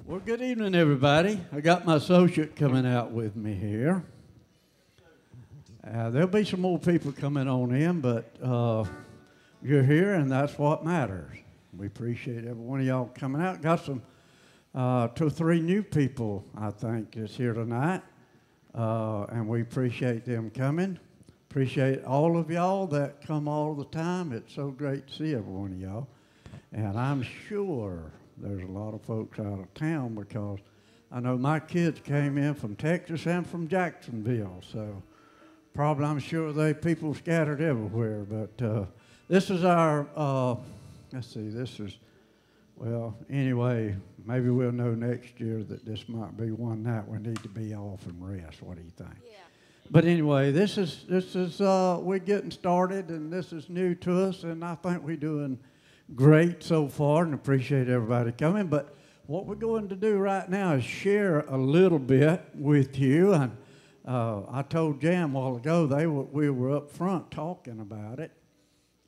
Well, good evening, everybody. I got my associate coming out with me here. There'll be some more people coming on in, but you're here, and that's what matters. We appreciate every one of y'all coming out. Got some 2 or 3 new people, I think, is here tonight, and we appreciate them coming. Appreciate all of y'all that come all the time. It's so great to see every one of y'all, and I'm sure there's a lot of folks out of town because I know my kids came in from Texas and from Jacksonville, so probably I'm sure people scattered everywhere. But this is our, let's see, well, anyway, maybe we'll know next year that this might be one night we need to be off and rest. What do you think? Yeah. But anyway, this is we're getting started, and this is new to us, and I think we're doing great so far, and appreciate everybody coming. But what we're going to do right now is share a little bit with you. And I told Jan a while ago we were up front talking about it,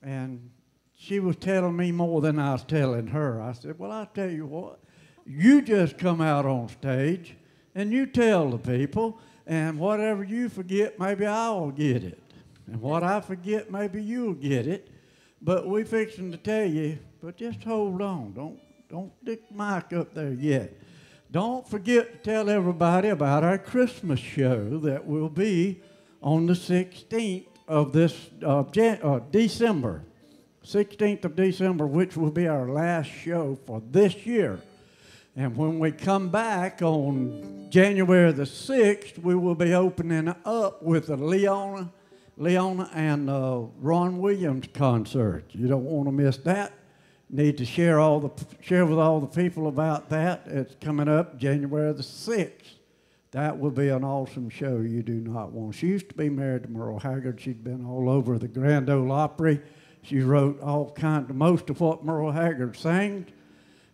and she was telling me more than I was telling her. I said, well, I'll tell you what, you just come out on stage and you tell the people, and whatever you forget, maybe I'll get it, and what I forget, maybe you'll get it. But we fixing to tell you, but just hold on. Don't stick the mic up there yet. Don't forget to tell everybody about our Christmas show that will be on the 16th of December. 16th of December, which will be our last show for this year. And when we come back on January the 6th, we will be opening up with the Leona and Ron Williams concert. You don't want to miss that. Need to share with all the people about that. It's coming up January the 6th. That will be an awesome show you do not want. She used to be married to Merle Haggard. She'd been all over the Grand Ole Opry. She wrote most of what Merle Haggard sang.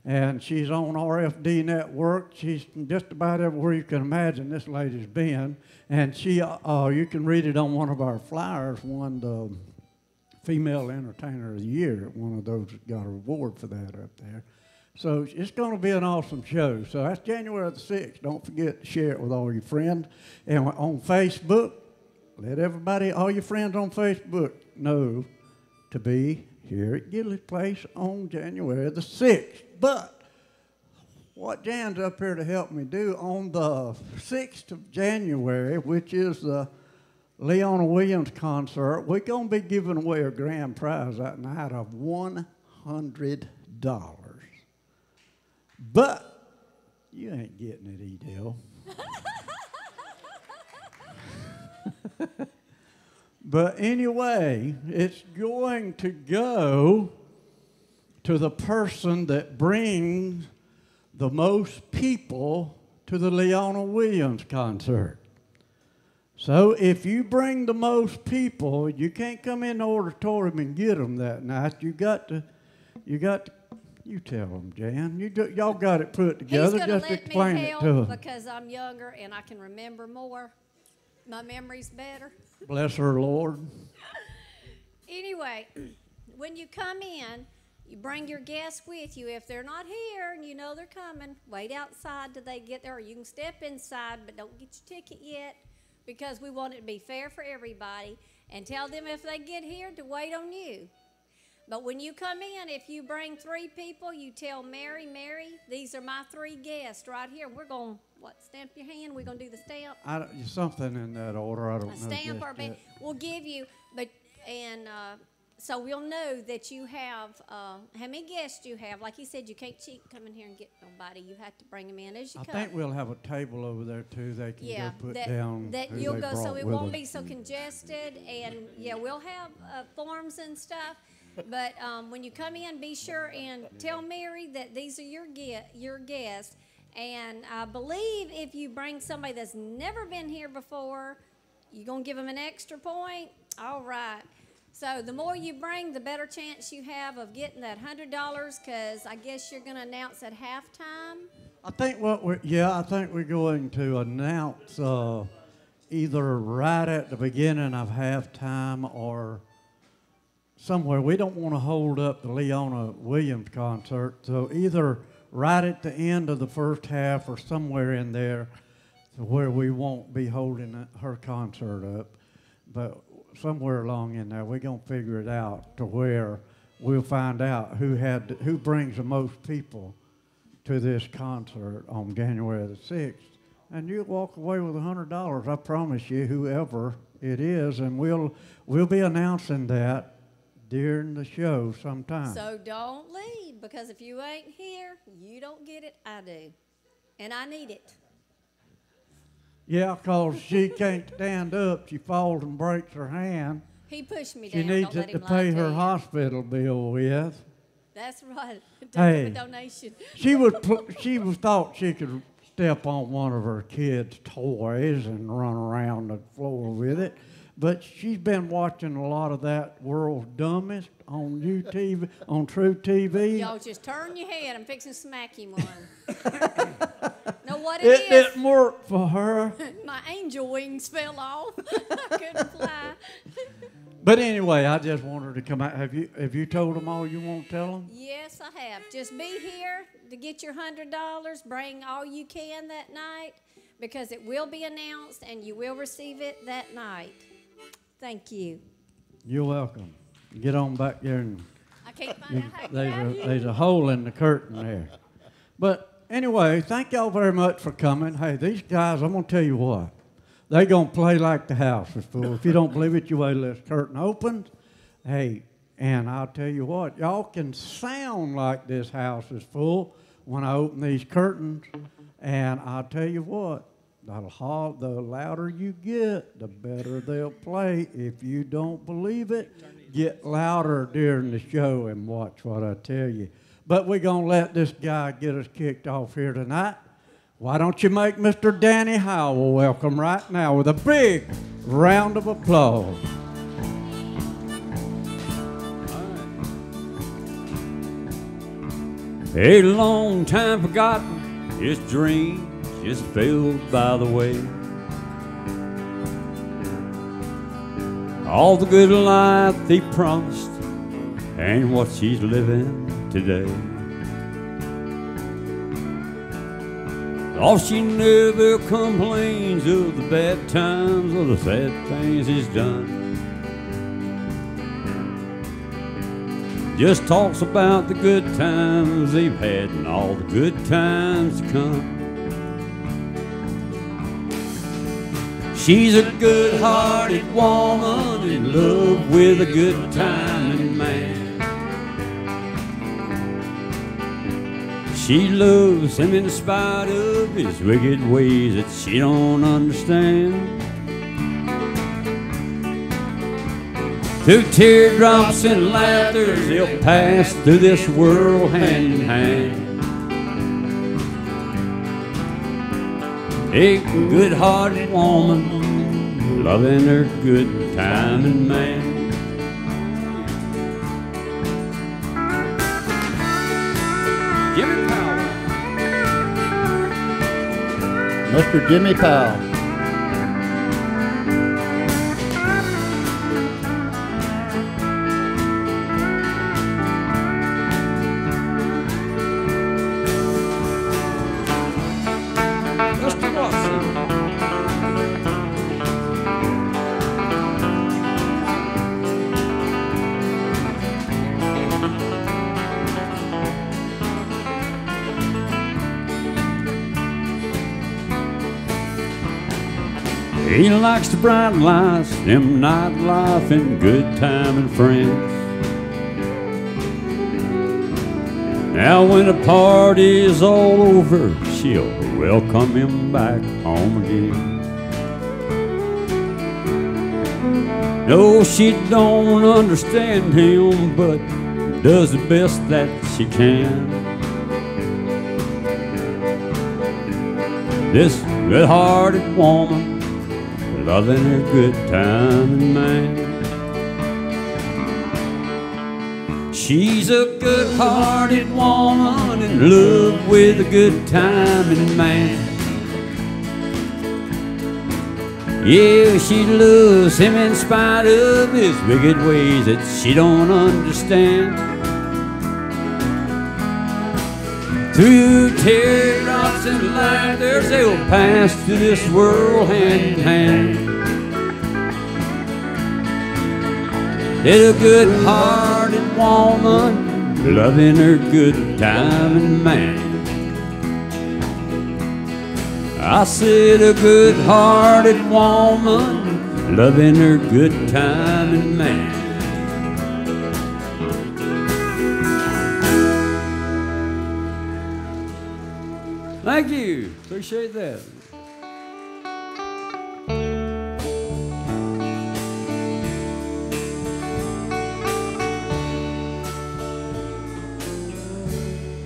And she's on RFD Network. She's just about everywhere you can imagine this lady's been. And you can read it on one of our flyers, won the Female Entertainer of the Year. One of those got a reward for that up there. So it's going to be an awesome show. So that's January the 6th. Don't forget to share it with all your friends. And on Facebook, let all your friends on Facebook know to be here at Gilley Place on January the 6th. But what Jan's up here to help me do on the 6th of January, which is the Leona Williams concert, we're going to be giving away a grand prize that night of $100. But you ain't getting it, Edel. But anyway, it's going to go to the person that brings the most people to the Leona Williams concert. So if you bring the most people, you can't come in the auditorium and get them that night. You tell them, Jan. Y'all got it put together. Just explain it to them. Because I'm younger and I can remember more. My memory's better. Bless her, Lord. Anyway, when you come in, you bring your guests with you. If they're not here and you know they're coming, wait outside till they get there. Or you can step inside, but don't get your ticket yet because we want it to be fair for everybody. And tell them if they get here to wait on you. But when you come in, if you bring 3 people, you tell Mary, these are my 3 guests right here. We're going to, stamp your hand? We're going to do the stamp? Something in that order. I don't know. A stamp or a band. We'll give you, so we'll know that you have, how many guests you have. Like you said, you can't cheat coming here and get nobody. You have to bring them in as you come. I think we'll have a table over there, too. They can go put down that you'll go so it won't be so congested. And, we'll have forms and stuff. But when you come in, be sure and tell Mary that these are your guests. And I believe if you bring somebody that's never been here before, you're going to give them an extra point? All right. So the more you bring, the better chance you have of getting that $100 because I guess you're going to announce at halftime? I think we're going to announce either right at the beginning of halftime or somewhere. We don't want to hold up the Leona Williams concert, so either right at the end of the first half or somewhere in there to where we won't be holding her concert up. But somewhere along in there, we're going to figure it out to where we'll find out who brings the most people to this concert on January the 6th. And you'll walk away with $100, I promise you, whoever it is, and we'll be announcing that during the show sometime. So don't leave, because if you ain't here, you don't get it. I do. And I need it. Yeah, because she can't stand up. She falls and breaks her hand. He pushed me She down. needs Don't it let to him lie pay to her you. hospital bill with. That's right. Hey. A donation. She thought she could step on one of her kids' toys and run around the floor with it. But she's been watching a lot of that World's Dumbest on YouTube, on True TV. Y'all just turn your head. I'm fixing to smack him one. Know what It is? didn't work for her. My angel wings fell off. I couldn't fly. But anyway, I just wanted her to come out. Have you told them all you want to tell them? Yes, I have. Just be here to get your $100. Bring all you can that night, because it will be announced and you will receive it that night. Thank you. You're welcome. Get on back there and I can't find out how to get out of here. there's a hole in the curtain there. But anyway, thank y'all very much for coming. Hey, these guys, I'm going to tell you what. They're going to play like the house is full. If you don't believe it, you wait till this curtain opens. Hey, and I'll tell you what, y'all can sound like this house is full when I open these curtains. And I'll tell you what, the louder you get, the better they'll play. If you don't believe it, get louder during the show and watch what I tell you. But we're going to let this guy get us kicked off here tonight. Why don't you make Mr. Danny Howell welcome right now with a big round of applause. A long time forgotten, his dreams just filled by the way. All the good life he promised and what she's living today. Oh, she never complains of the bad times or the sad things he's done. Just talks about the good times they've had and all the good times to come. She's a good-hearted woman in love with a good-timing man. She loves him in spite of his wicked ways that she don't understand. Through teardrops and laughter, they'll pass through this world hand in hand. A good-hearted woman loving her good-timing man. Jimmy Powell. Mr. Jimmy Powell. Mr. Watson. He likes the bright lights, them nightlife and good time and friends. Now when the party's all over, she'll welcome him back home again. No, she don't understand him, but does the best that she can. This good-hearted woman loving her good-timing man. She's a good-hearted woman in love with a good-timing man. Yeah, she loves him in spite of his wicked ways that she don't understand. Through teardrops and laughters, they'll pass through this world hand in hand. Little good-hearted woman, loving her good time and man. I said a good-hearted woman, loving her good time and man. Thank you. Appreciate that.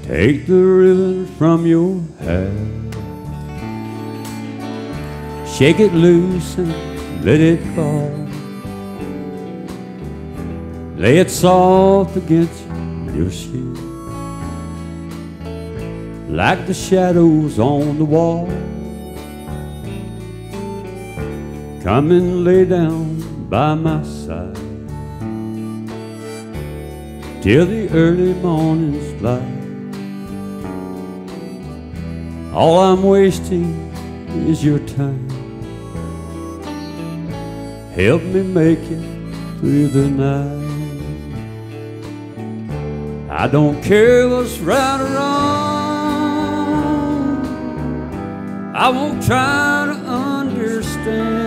Take the ribbon from your hair, shake it loose and let it fall. Lay it soft against your skin, like the shadows on the wall. Come and lay down by my side till the early morning's light. All I'm wasting is your time. Help me make it through the night. I don't care what's right or wrong, I won't try to understand.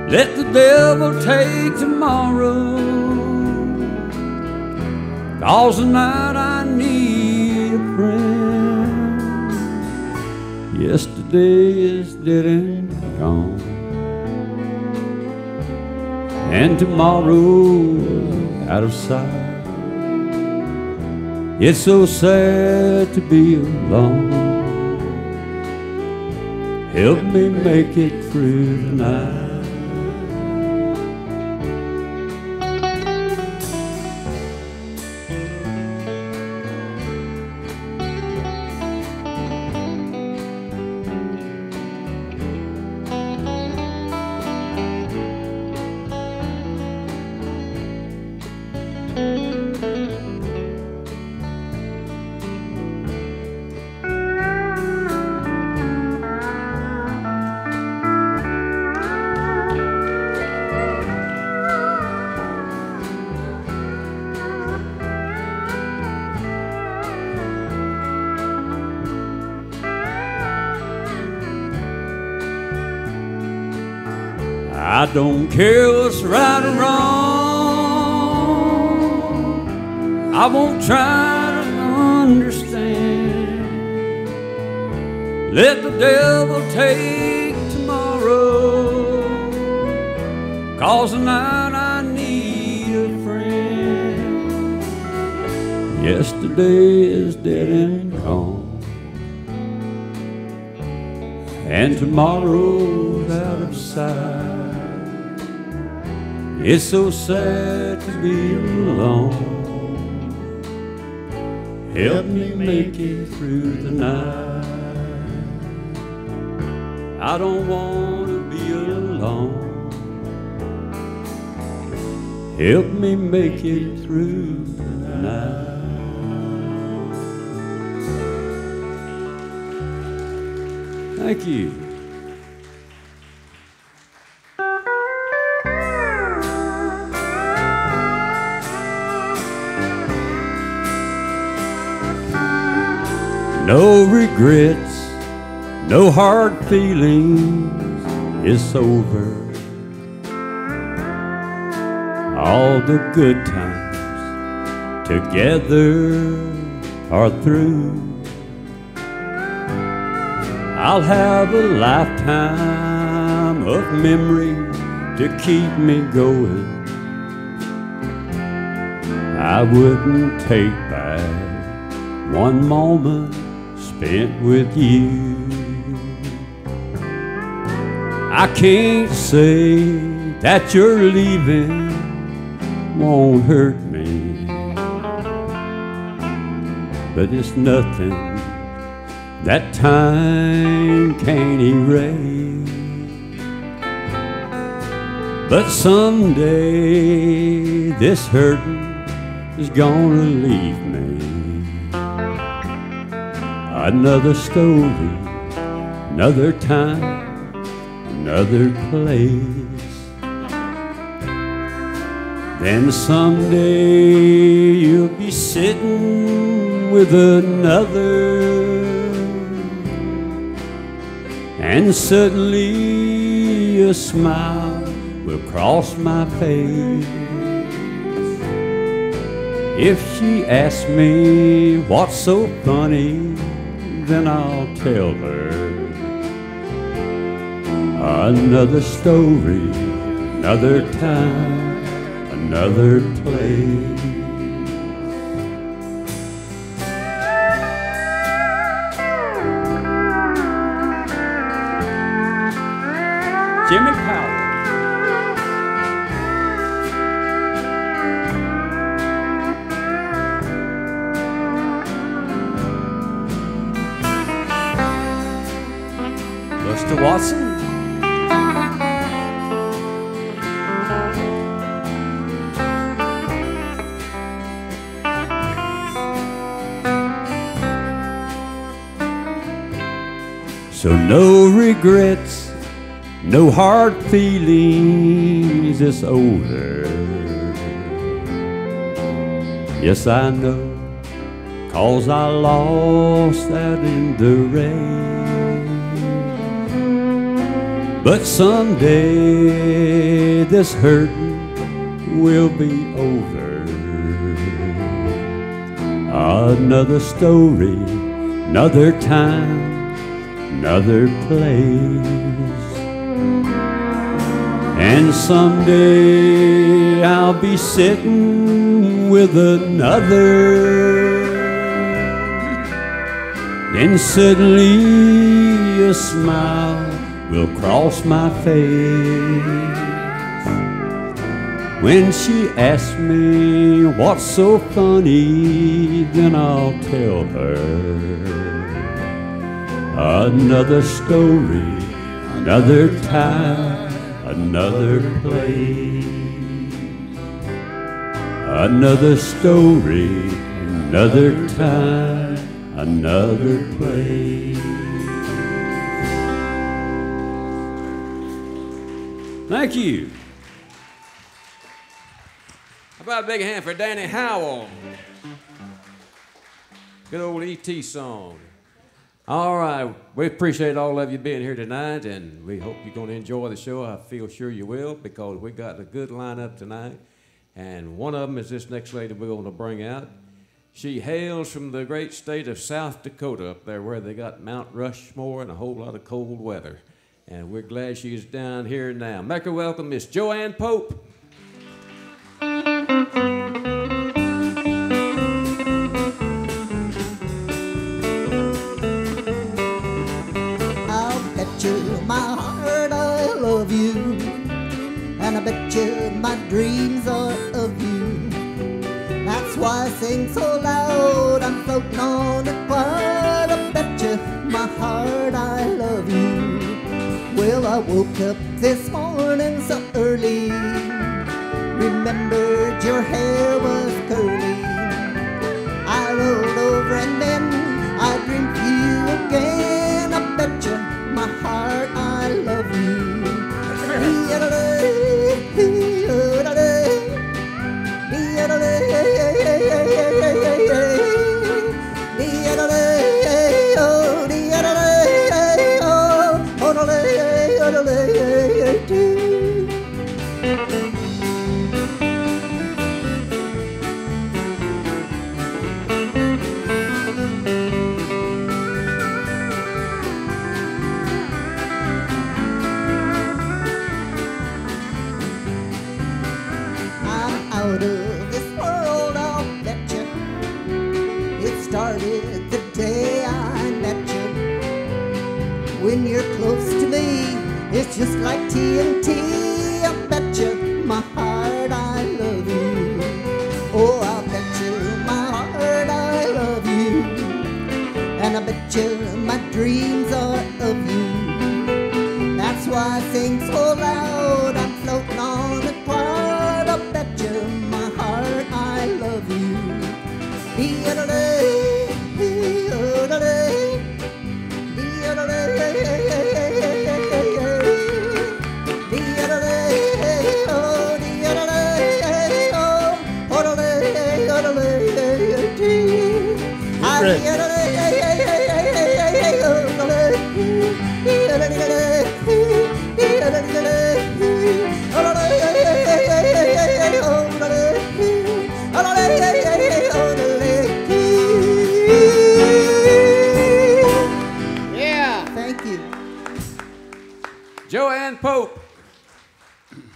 Let the devil take tomorrow, 'cause tonight I need a friend. Yesterday is dead and gone, and tomorrow out of sight. It's so sad to be alone. Help me make it through the night. I don't care what's right or wrong, I won't try to understand. Let the devil take tomorrow, 'cause tonight I need a friend. Yesterday is dead and gone, and tomorrow's out of sight. It's so sad to be alone. Help me make it through the night. I don't want to be alone. Help me make it through the night. Thank you. No regrets, no hard feelings, it's over. All the good times together are through. I'll have a lifetime of memories to keep me going. I wouldn't take back one moment spent with you. I can't say that you're leaving won't hurt me, but it's nothing that time can't erase. But someday this hurting is gonna leave me. Another story, another time, another place. Then someday you'll be sitting with another, and suddenly a smile will cross my face. If she asks me what's so funny, then I'll tell her another story, another time, another place. Jimmy Powell. Mr. Watson. So no regrets, no hard feelings, it's over. Yes, I know, 'cause I lost that in the rain. But someday this hurting will be over. Another story, another time, another place. And someday I'll be sitting with another, then suddenly a smile will cross my face. When she asks me what's so funny, then I'll tell her another story, another time, another place. Another story, another time, another place. Thank you. How about a big hand for Danny Howell? Good old E.T. song. All right, we appreciate all of you being here tonight, and we hope you're going to enjoy the show. I feel sure you will, because we got a good lineup tonight, and one of them is this next lady we're going to bring out. She hails from the great state of South Dakota, up there where they got Mount Rushmore and a whole lot of cold weather, and we're glad she's down here now. Make her welcome, Miss Joanne Pope. My heart, I love you, and I bet you my dreams are of you. That's why I sing so loud, I'm floating on a cloud. I bet you my heart, I love you. Well, I woke up this morning so early, remembered your hair was curly. I rolled over and then I dreamed of you again. I bet you my heart, I love you. Out of this world, I'll bet you it started the day I met you. When you're close to me, it's just like TNT. I bet you my heart, I love you. Oh, I bet you my heart, I love you. And I bet you my dreams are of you. That's why I sing so loud, I'm floating on a cloud. I bet you my heart, I love you. secret. Yeah. Thank you. Joanne Pope.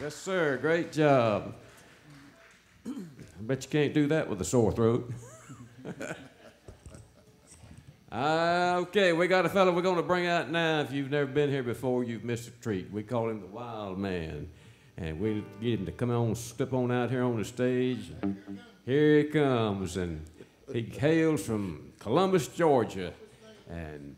Yes, sir. Great job. I bet you can't do that with a sore throat. Okay, we got a fellow we're going to bring out now. If you've never been here before, you've missed a treat. We call him the Wild Man. And we get him to come on, step on out here on the stage. Here he comes. And he hails from Columbus, Georgia. And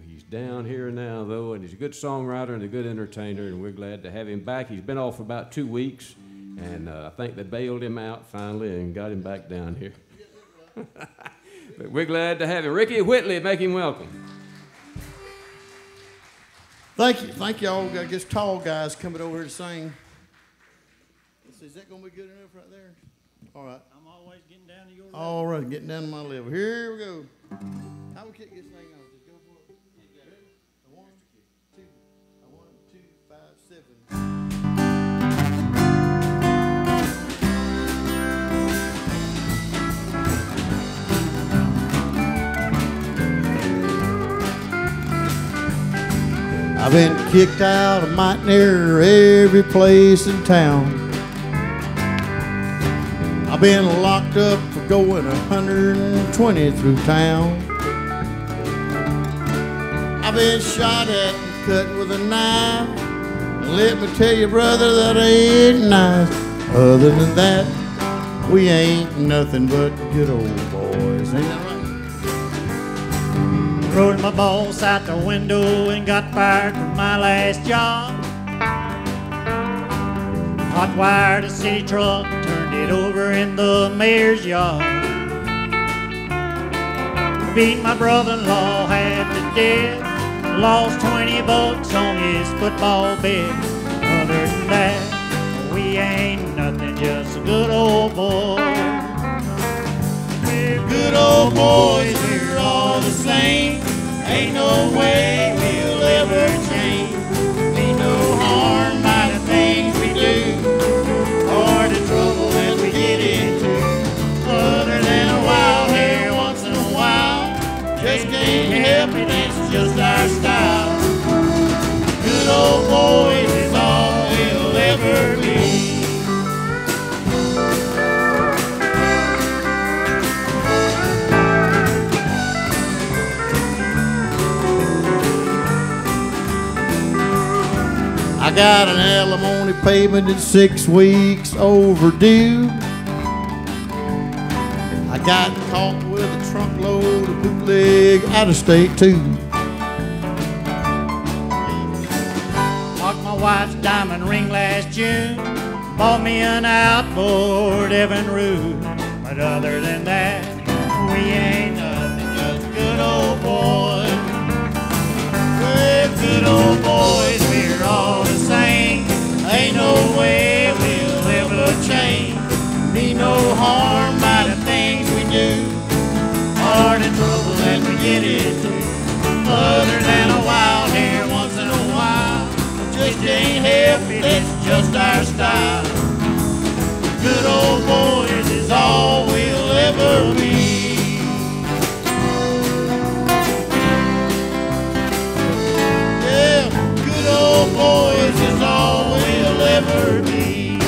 he's down here now, though, and he's a good songwriter and a good entertainer, and we're glad to have him back. He's been off for about 2 weeks, and I think they bailed him out finally and got him back down here. But we're glad to have him. Ricky Whitley, make him welcome. Thank you. Thank y'all. I guess tall guys coming over here to sing. Is that going to be good enough right there? All right. I'm always getting down to your level. All right, getting down to my level. Here we go. How we kick this thing off? Just go for it. A 1, 2, a 1, 2, 5, 7. I've been kicked out of might near every place in town. I've been locked up for going 120 through town. I've been shot at and cut with a knife. And let me tell you, brother, that ain't nice. Other than that, we ain't nothing but good old boys. Ain't that right? Rolled my boss out the window and got fired from my last job. Hot wired a city truck, turned it over in the mayor's yard. Beat my brother-in-law half to death. Lost 20 bucks on his football bet. Other than that, we ain't nothing, just a good old boy. We're good old boys, we're all the same. Ain't no way we'll ever change. Ain't no harm by the things we do, or the trouble that we get into. Other than a wild hair once in a while, just can't help it, it's just our style. Good old boys is all we'll ever be. I got an alimony payment that's 6 weeks overdue. I got caught with a trunk load of bootleg out of state too. Bought my wife's diamond ring last June. Bought me an outboard Evinrude. But other than that, we ain't nothing, just good old boys. We're good old boys, we're all the same. Ain't no way we'll ever change. Be no harm by the things we do, or the trouble that we get into. Other than a wild hair once in a while, just ain't help it, it's just our style. Good old boys is all we'll ever be. Yeah, good old boys is all we'll ever be.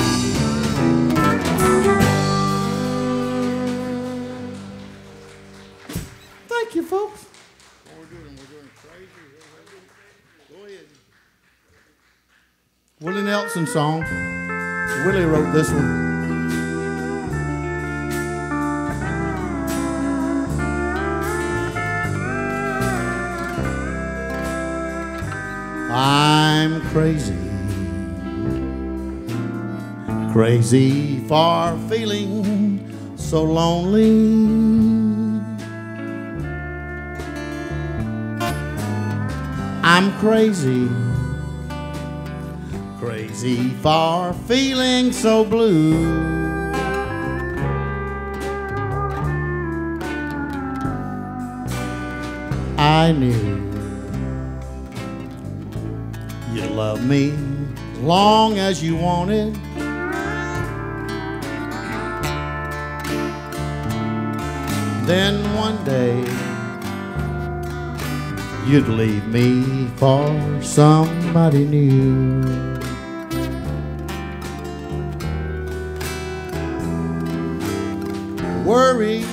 Thank you, folks. We're doing crazy. Go ahead. Willie Nelson song. Willie wrote this one. I'm crazy, crazy for feeling so lonely. I'm crazy, crazy for feeling so blue. I knew you loved me as long as you wanted. Then one day you'd leave me for somebody new. Worry,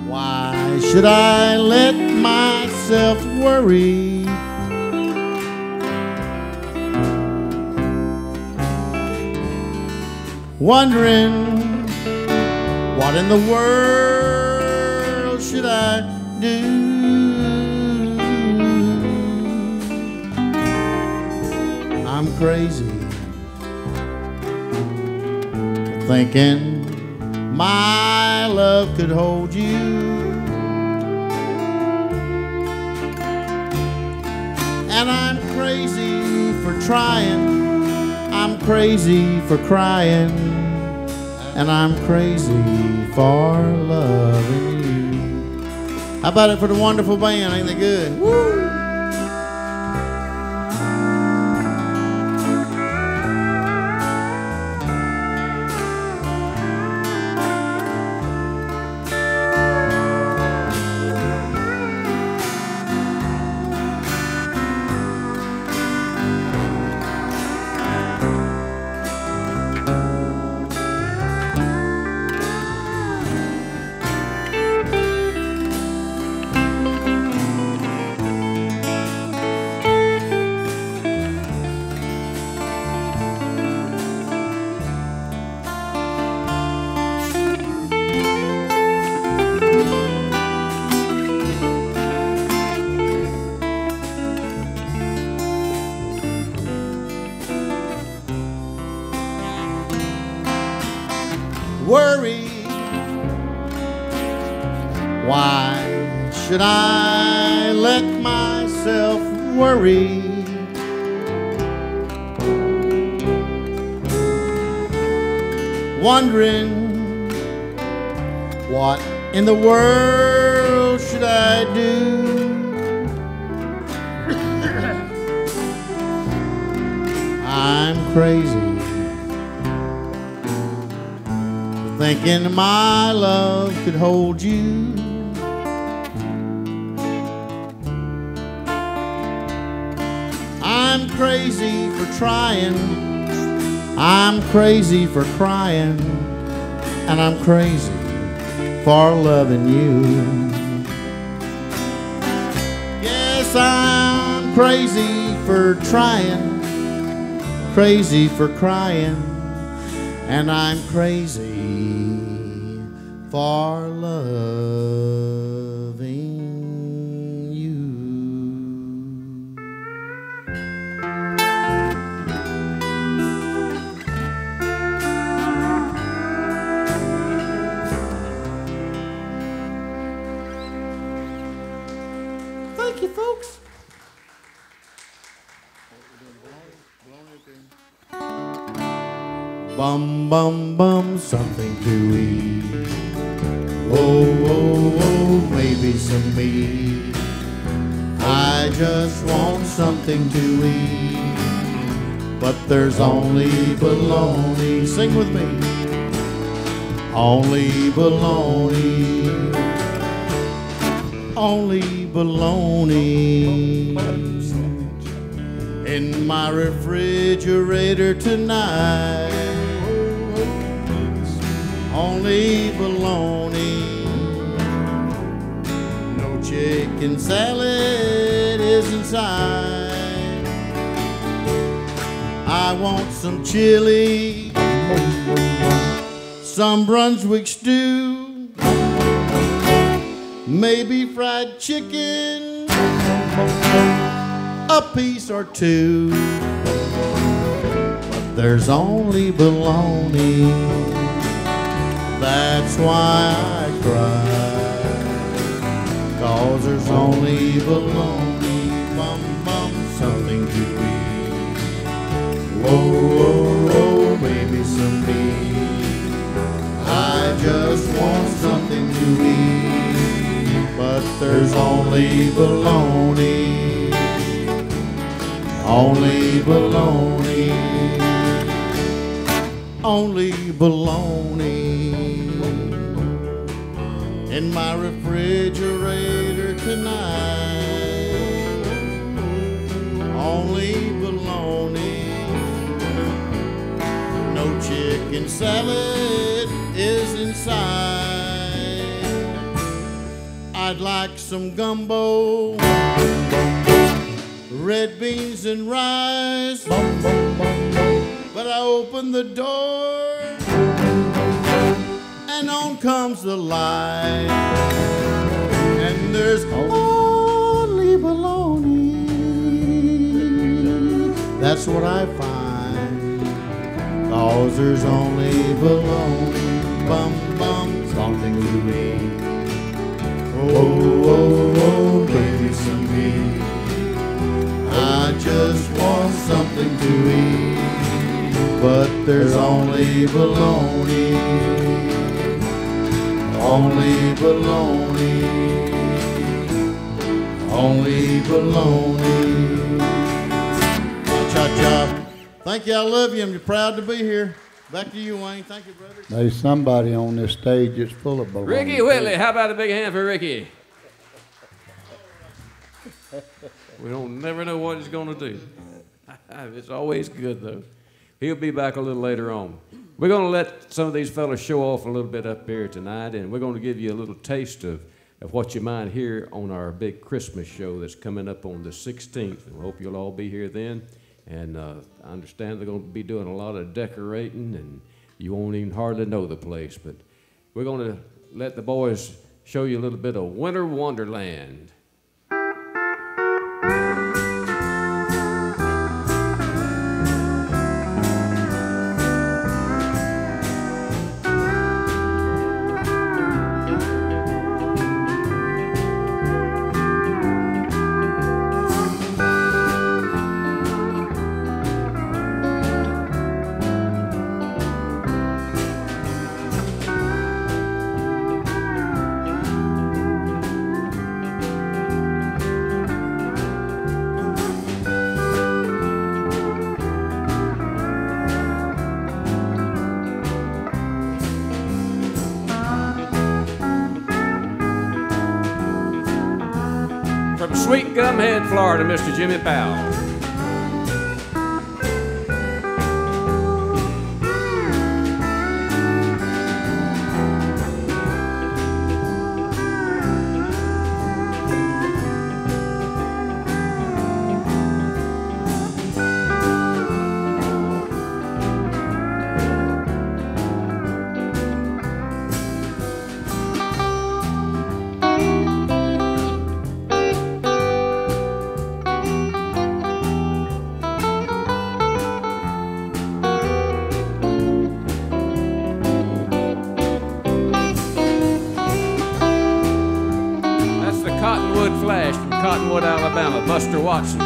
why should I let myself worry? Wondering what in the world should I do? I'm crazy for thinking my love could hold you. And I'm crazy for trying. I'm crazy for crying. And I'm crazy for loving you. How about it for the wonderful band? Ain't they good? Woo! Worry, why should I let myself worry? Wondering what in the world should I do? I'm crazy thinking my love could hold you. I'm crazy for trying. I'm crazy for crying. And I'm crazy for loving you. Yes, I'm crazy for trying. Crazy for crying. And I'm crazy for loving you. Thank you, folks. Bum, bum, bum, something to eat. Oh, oh, oh, maybe some meat. I just want something to eat. But there's only bologna. Sing with me. Only bologna. Only bologna. In my refrigerator tonight. Only bologna. No chicken salad is inside. I want some chili, some Brunswick stew, maybe fried chicken, a piece or two. But there's only bologna. That's why I cry, 'cause there's only bologna. Bum, bum, something to eat. Whoa, whoa, whoa, maybe some meat. I just want something to eat. But there's only baloney, only baloney, only baloney in my refrigerator tonight. Only baloney, no chicken salad is inside. I'd like some gumbo, red beans and rice, but I open the door and on comes the light, and there's only baloney. That's what I find, 'cause there's only baloney. Bum bum, something to eat. Oh, oh, oh, baby, some meat. I just want something to eat, but there's only baloney, only baloney, only baloney. Cha-cha. Thank you, I love you, I'm proud to be here. Back to you, Wayne. Thank you, brother. There's somebody on this stage that's full of baloney. Ricky Whitley, how about a big hand for Ricky? We don't never know what he's going to do. It's always good, though. He'll be back a little later on. We're going to let some of these fellas show off a little bit up here tonight, and we're going to give you a little taste of what you might hear on our big Christmas show that's coming up on the 16th. And we hope you'll all be here then. And I understand they're going to be doing a lot of decorating, and you won't even hardly know the place. But we're going to let the boys show you a little bit of Winter Wonderland. From Sweet Gumhead, Florida, Mr. Jimmy Powell. Flash from Cottonwood, Alabama, Buster Watson.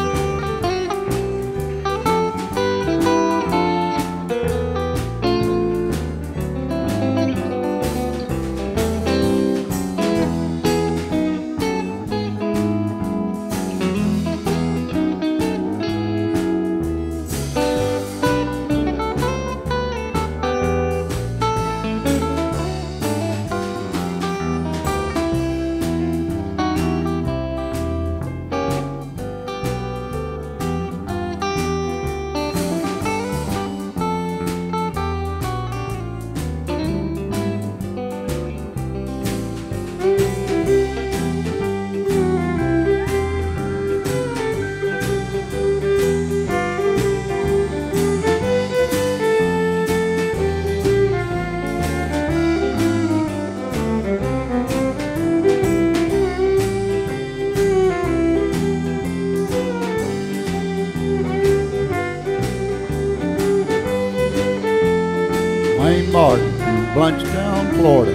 Wayne Martin from Blanchtown, Florida.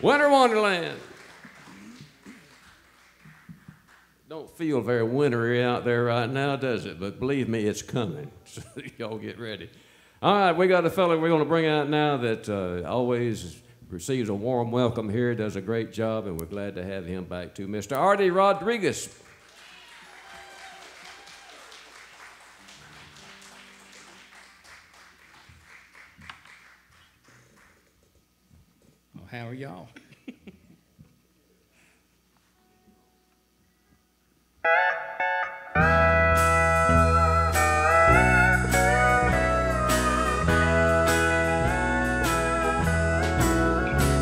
Winter Wonderland. Don't feel very wintry out there right now, does it? But believe me, it's coming. So y'all get ready. All right, we got a fella we're going to bring out now that always receives a warm welcome here, does a great job, and we're glad to have him back too, Mr. Artie Rodriguez. Well, how are y'all?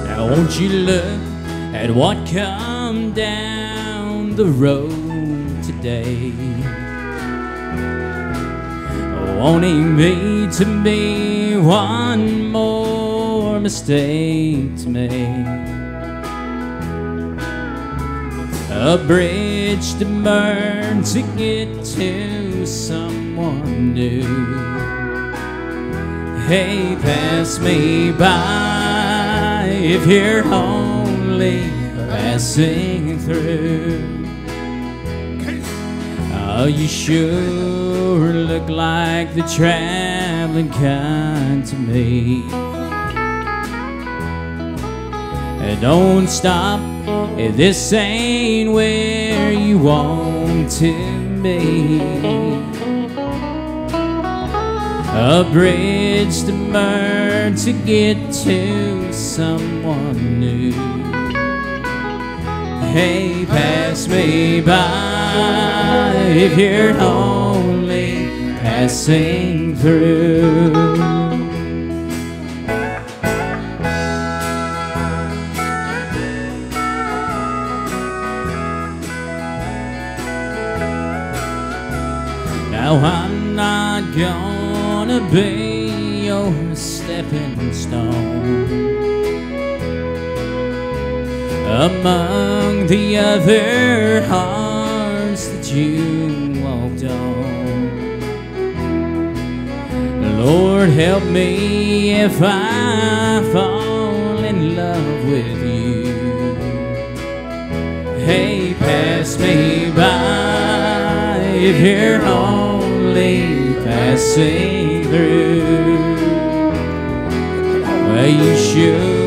Now won't you look at what come down the road today, wanting me to be one more mistake to make, a bridge to burn to get to someone new. Hey, pass me by if you're only passing through. Oh, you sure look like the traveling kind to me. And don't stop if this ain't where you want to be. A bridge to burn to get to someone new. Hey, pass me by if you're only passing through. Now I'm not gonna be your stepping stone among the other hearts that you walked on. Lord, help me if I fall in love with you. Hey, pass me by if you're only passing through. Well, you sure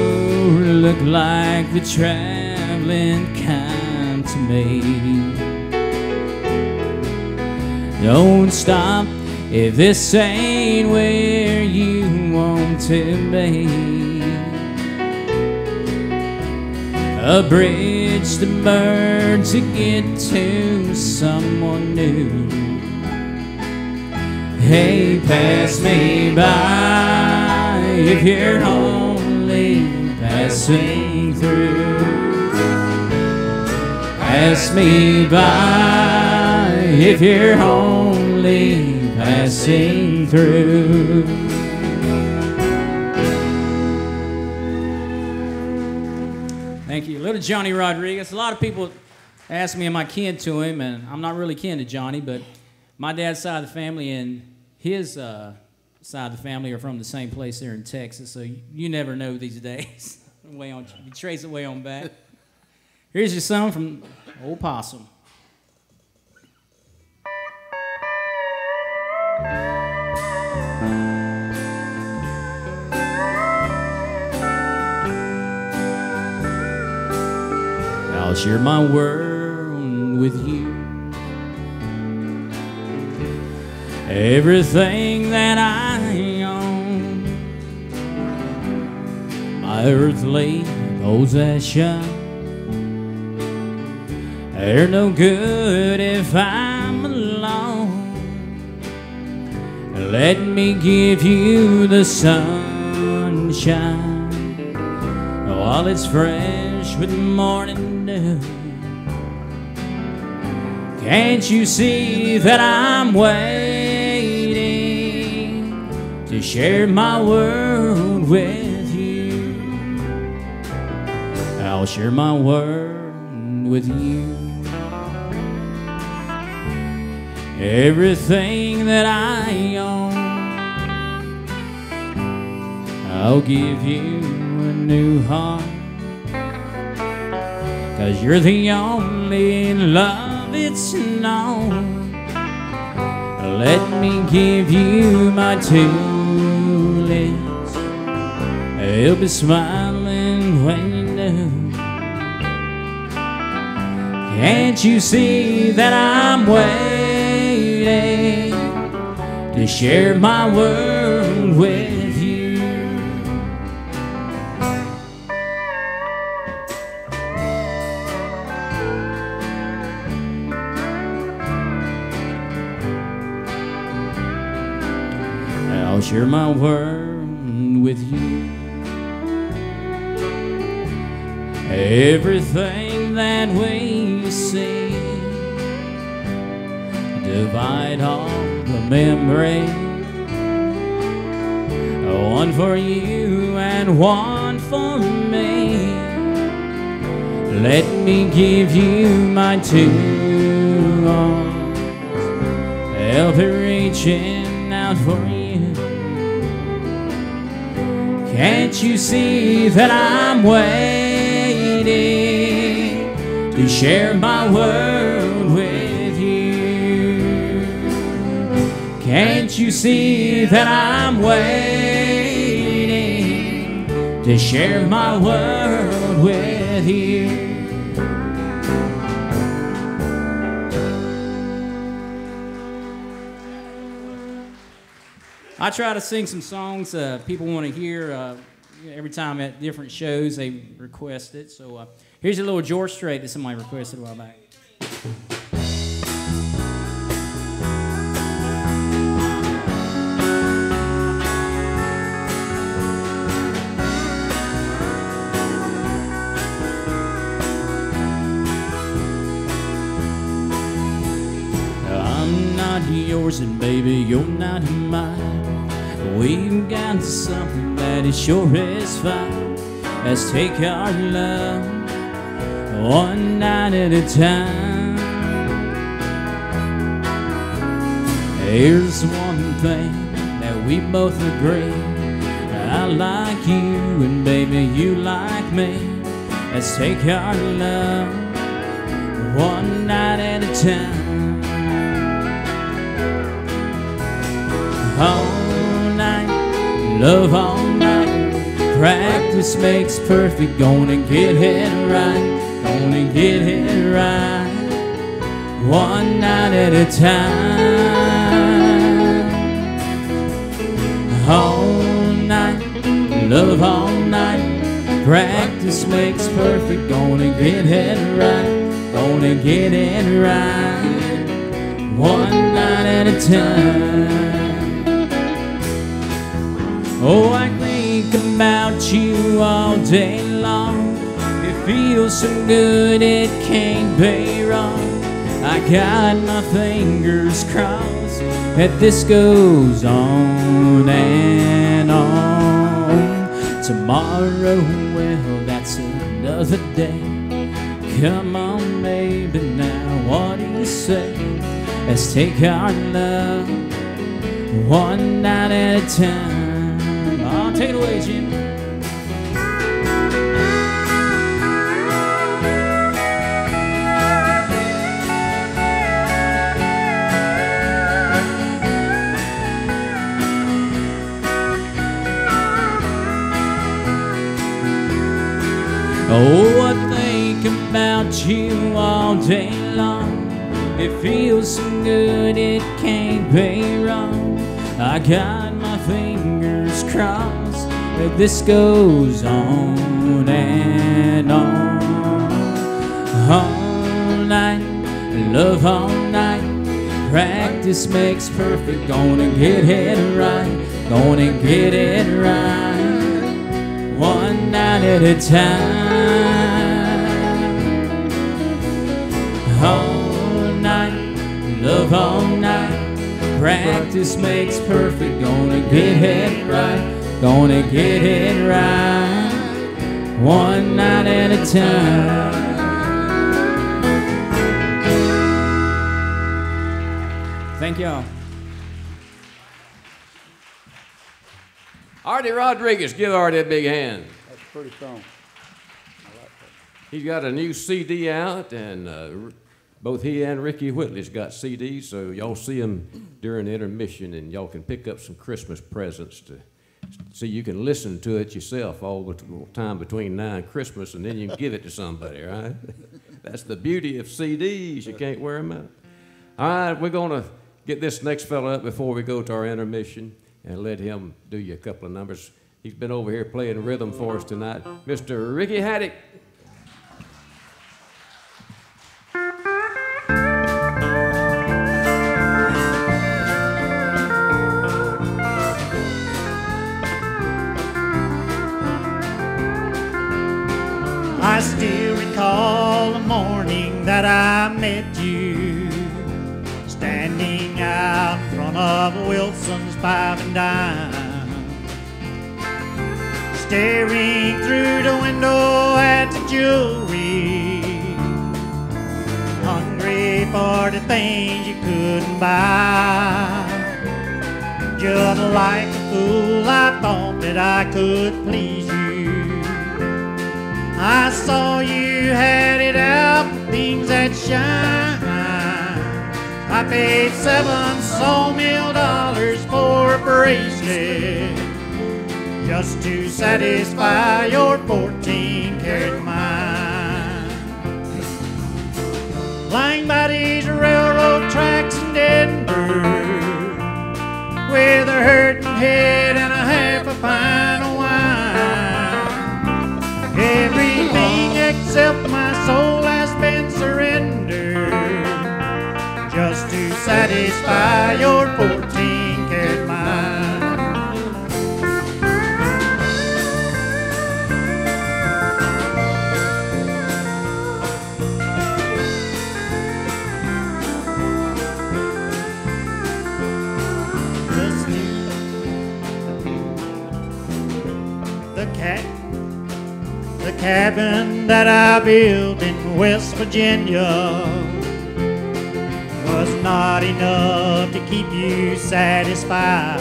look like the traveling kind to me. Don't stop if this ain't where you want to be. A bridge to burn to get to someone new. Hey, pass me by if you're only passing through. Pass me by if you're only passing through. Thank you. Little Johnny Rodriguez. A lot of people ask me, am I kin to him? And I'm not really kin to Johnny, but my dad's side of the family and his side of the family are from the same place there in Texas, so you never know these days. You trace it way on back. Here's your song from Old Possum. I'll share my world with you. Everything that I own, my earthly possession, they're no good if I'm alone. Let me give you the sunshine while it's fresh with morning dew. Can't you see that I'm waiting to share my world with you? I'll share my world with you. Everything that I own, I'll give you a new heart 'cause you're the only love it's known. Let me give you my two lips. You'll be smiling when you know. Can't you see that I'm waiting to share my world with you? I'll share my world with you. Everything that we see, divide all the memories, one for you and one for me. Let me give you my two arms, I'll be reaching out for you. Can't you see that I'm waiting to share my world with you? Can't you see that I'm waiting to share my world with you? I try to sing some songs people want to hear every time at different shows. They request it. So here's a little George Strait that somebody requested a while back. I'm not yours and baby, you're not mine. We've got something that is sure is fine. Let's take our love one night at a time. Here's one thing that we both agree. I like you and baby you like me. Let's take our love one night at a time. All night, love all night. Practice makes perfect. Gonna get it right. Gonna get it right. One night at a time. All night, love all night. Practice makes perfect. Gonna get it right. Gonna get it right. One night at a time. Oh, I think about you all day long. It feels so good it can't be wrong. I got my fingers crossed that this goes on and on. Tomorrow, well, that's another day. Come on, baby, now what do you say? Let's take our love one night at a time. Oh, take it away, Jim. Oh, I think about you all day long. It feels so good it can't be wrong. I got my fingers crossed that this goes on and on. All night, love all night. Practice makes perfect. Gonna get it right. Gonna get it right. One night at a time. All night, love all night. Practice makes perfect. Gonna get it right. Gonna get it right. One night at a time. Thank y'all. Artie Rodriguez, give Artie a big hand. That's a pretty song. I like that. He's got a new CD out, and both he and Ricky Whitley's got CDs, so y'all see them during the intermission, and y'all can pick up some Christmas presents so you can listen to it yourself all the time between now and Christmas, and then you can give it to somebody, right? That's the beauty of CDs. You can't wear them out. All right, we're going to get this next fella up before we go to our intermission and let him do you a couple of numbers. He's been over here playing rhythm for us tonight. Mr. Ricky Haddock. I still recall the morning that I met you, standing out in front of Wilson's Five and Dime, staring through the window at the jewelry, hungry for the things you couldn't buy. Just like a fool, I thought that I could please you. I saw you had it out for things that shine. I paid $7 for a bracelet just to satisfy your 14-karat mind. Lying by these railroad tracks in Denver with a hurting head and a half a pint of wine. Everything except my soul has been surrendered just to satisfy your 14-karat mind. The cabin that I built in West Virginia was not enough to keep you satisfied.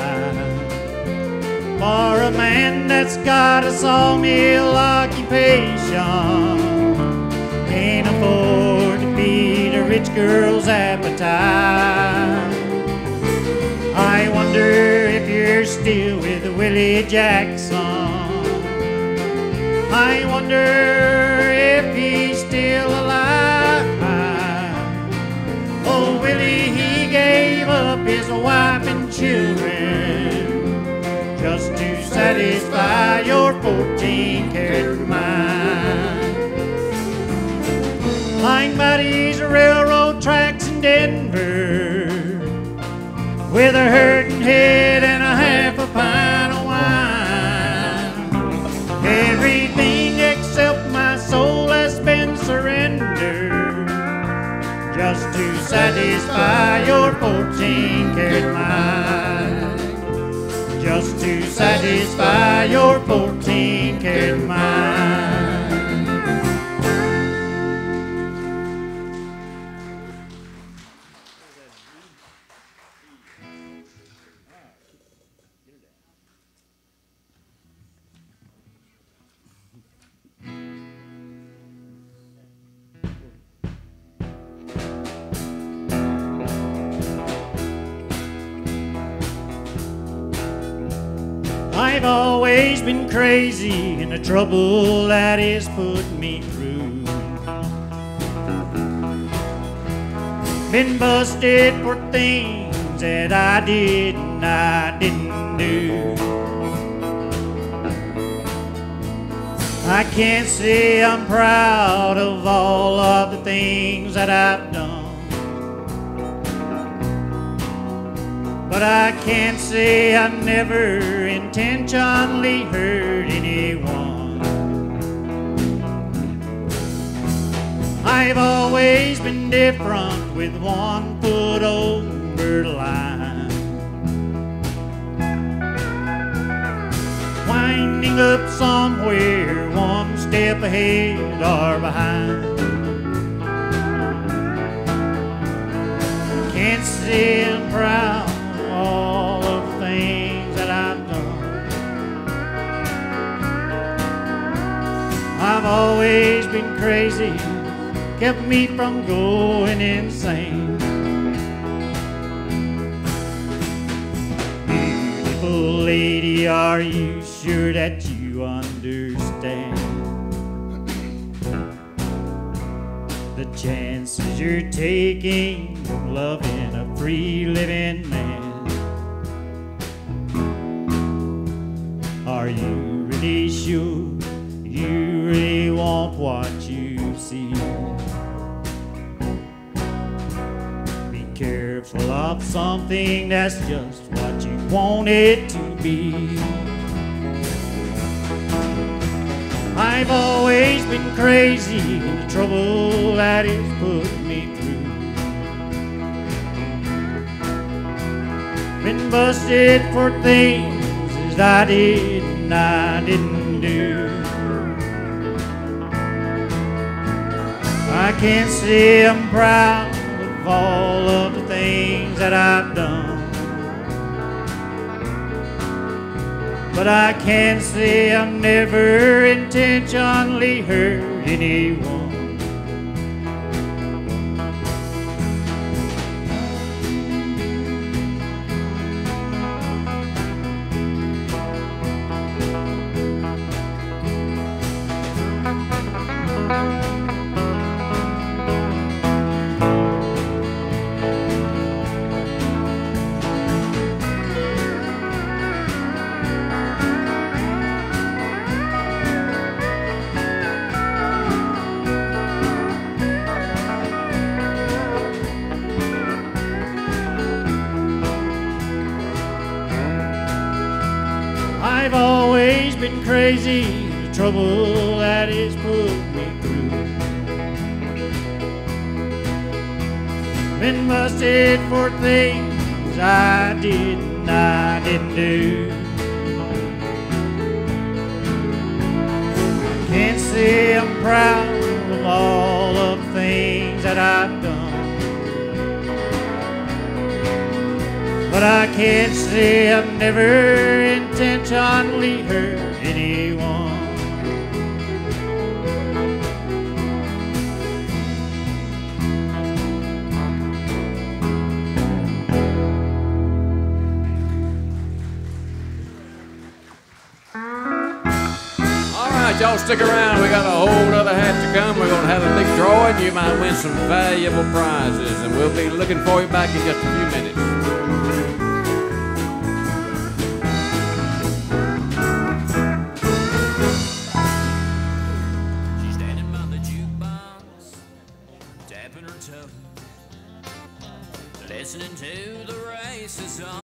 For a man that's got a sawmill occupation can't afford to feed a rich girl's appetite. I wonder if you're still with Willie Jackson. I wonder if he's still alive. Oh, Willie, he gave up his wife and children just to satisfy your 14-karat mind. Lying by these railroad tracks in Denver with a hurting head and a half a pint of wine. Everything except my soul has been surrendered just to satisfy your 14-karat mind. Just to satisfy your 14-karat mind. I've always been crazy in the trouble that has put me through. Been busted for things that I didn't do. I can't say I'm proud of all of the things that I've done, but I can't say I've never intentionally hurt anyone. I've always been different with one foot over the line, winding up somewhere one step ahead or behind. Can't say I'm proud of all of the things that I've done. I've always been been crazy, kept me from going insane. Beautiful lady, are you sure that you understand the chances you're taking from loving a free living man? Are you really sure you really want what you see? Be careful of something that's just what you want it to be. I've always been crazy in the trouble that it's put me through. Been busted for things I did and I didn't do. I can't say I'm proud of all of the things that I've done, but I can say I've never intentionally hurt anyone. I've always been crazy, the trouble that has put me through. Been busted for things I did and I didn't do. Can't say I'm proud of all of the things that I've done, but I can't say I've never intentionally hurt anyone. All right, y'all stick around. We got a whole other hat to come. We're going to have a big drawing. You might win some valuable prizes, and we'll be looking for you back in just a few minutes. Listening to the races on.